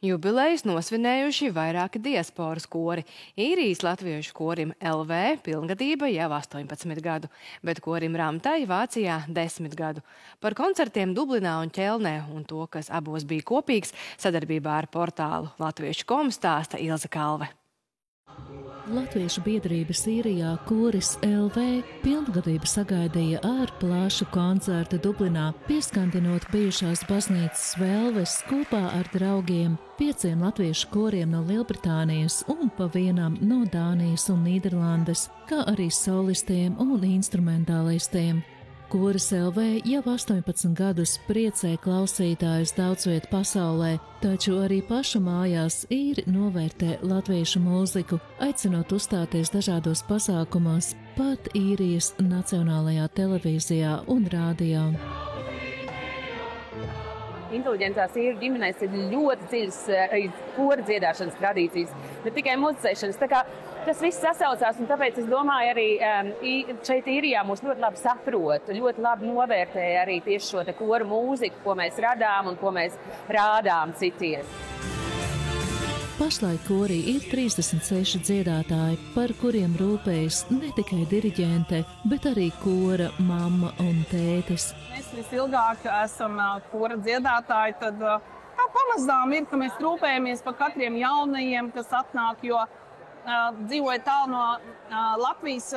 Jubilejas nosvinējuši vairāki diasporas kori. Īrijas latviešu korim LV pilngadība jau 18 gadu, bet korim Ramtai Vācijā 10 gadu. Par koncertiem Dublinā un Ķelnē un to, kas abos bija kopīgs, sadarbībā ar portālu Latviešu.com stāsta Ilze Kalve. Latviešu biedrības Īrijā koris LV pilngadību sagaidīja ar plašu koncertu Dublinā, pieskandinot bijušās baznīcas Velves kopā ar draugiem, 5 latviešu koriem no Lielbritānijas un pa vienam no Dānijas un Nīderlandes, kā arī solistiem un instrumentālistiem. Koris LV jau 18 gadus priecē klausītājus daudzviet pasaulē, taču arī pašu mājās īri novērtē latviešu mūziku, aicinot uzstāties dažādos pasākumos, pat Īrijas Nacionālajā televīzijā un rādio. Inteliģentās īru ģimenēs ir ļoti dziļas kora dziedāšanas tradīcijas, ne tikai muzicēšanas. Tā kā tas viss sasaucās, un tāpēc es domāju arī šeit Īrijā mūs ļoti labi saprot, ļoti labi novērtēja arī tieši šo te koru mūziku, ko mēs radām un ko mēs rādām citiem. Pašlaik korī ir 36 dziedātāji, par kuriem rūpējas ne tikai diriģente, bet arī kora mamma un tētis. Mēs visilgāk esam kora dziedātāji, tad tā pamazām ir, ka mēs rūpējamies par katriem jaunajiem, kas atnāk, jo dzīvoja tālu no Latvijas,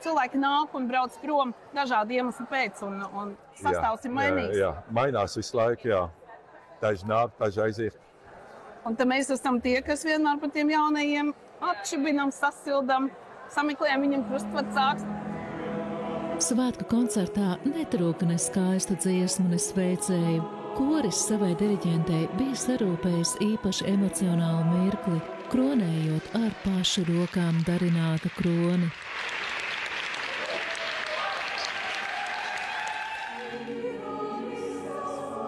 cilvēki nāk un brauc prom dažādu iemeslu pēc, un sastāvs ir mainīgs. Jā, mainās visu laiku, jā. Daži nāk, daži aiziet. Un tad mēs esam tie, kas vienmēr par tiem jaunajiem atšibinam, sasildam, sameklējam viņam krustvecāks. Svētku koncertā netrūka ne skaista dziesmu, ne sveicēju. Koris savai diriģentei bija sarūpējis īpaši emocionālu mirkli, kronējot ar pašu rokām darinātu kroni.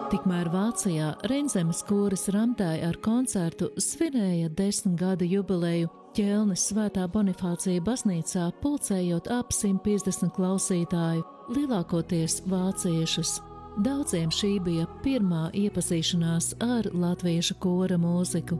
Tikmēr Vācijā Reinzemes koris Ramtai ar koncertu svinēja 10 gadu jubileju Ķelnes Svētā Bonifācija baznīcā, pulcējot ap 150 klausītāju, lielākoties vāciešus. Daudziem šī bija pirmā iepazīšanās ar latviešu kora mūziku.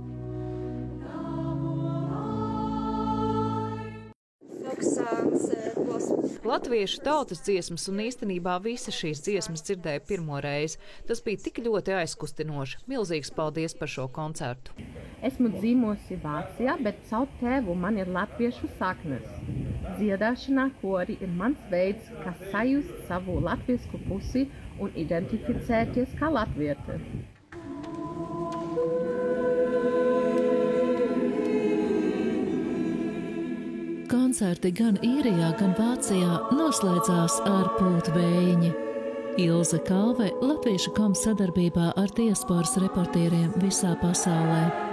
Latviešu tautas dziesmas un īstenībā visas šīs dziesmas dzirdēju pirmo reizi. Tas bija tik ļoti aizkustinoši. Milzīgs paldies par šo koncertu. Esmu dzīvojusi Vācijā, bet savu tēvu man ir latviešu saknes. Dziedāšanā kori ir mans veids, kā sajust savu latviesku pusi un identificēties kā latviete. Koncerti gan Īrijā, gan Vācijā noslēdzās ar pultvējiņi. Ilze Kalve Latviešu.com sadarbībā ar diasporas reportieriem visā pasaulē.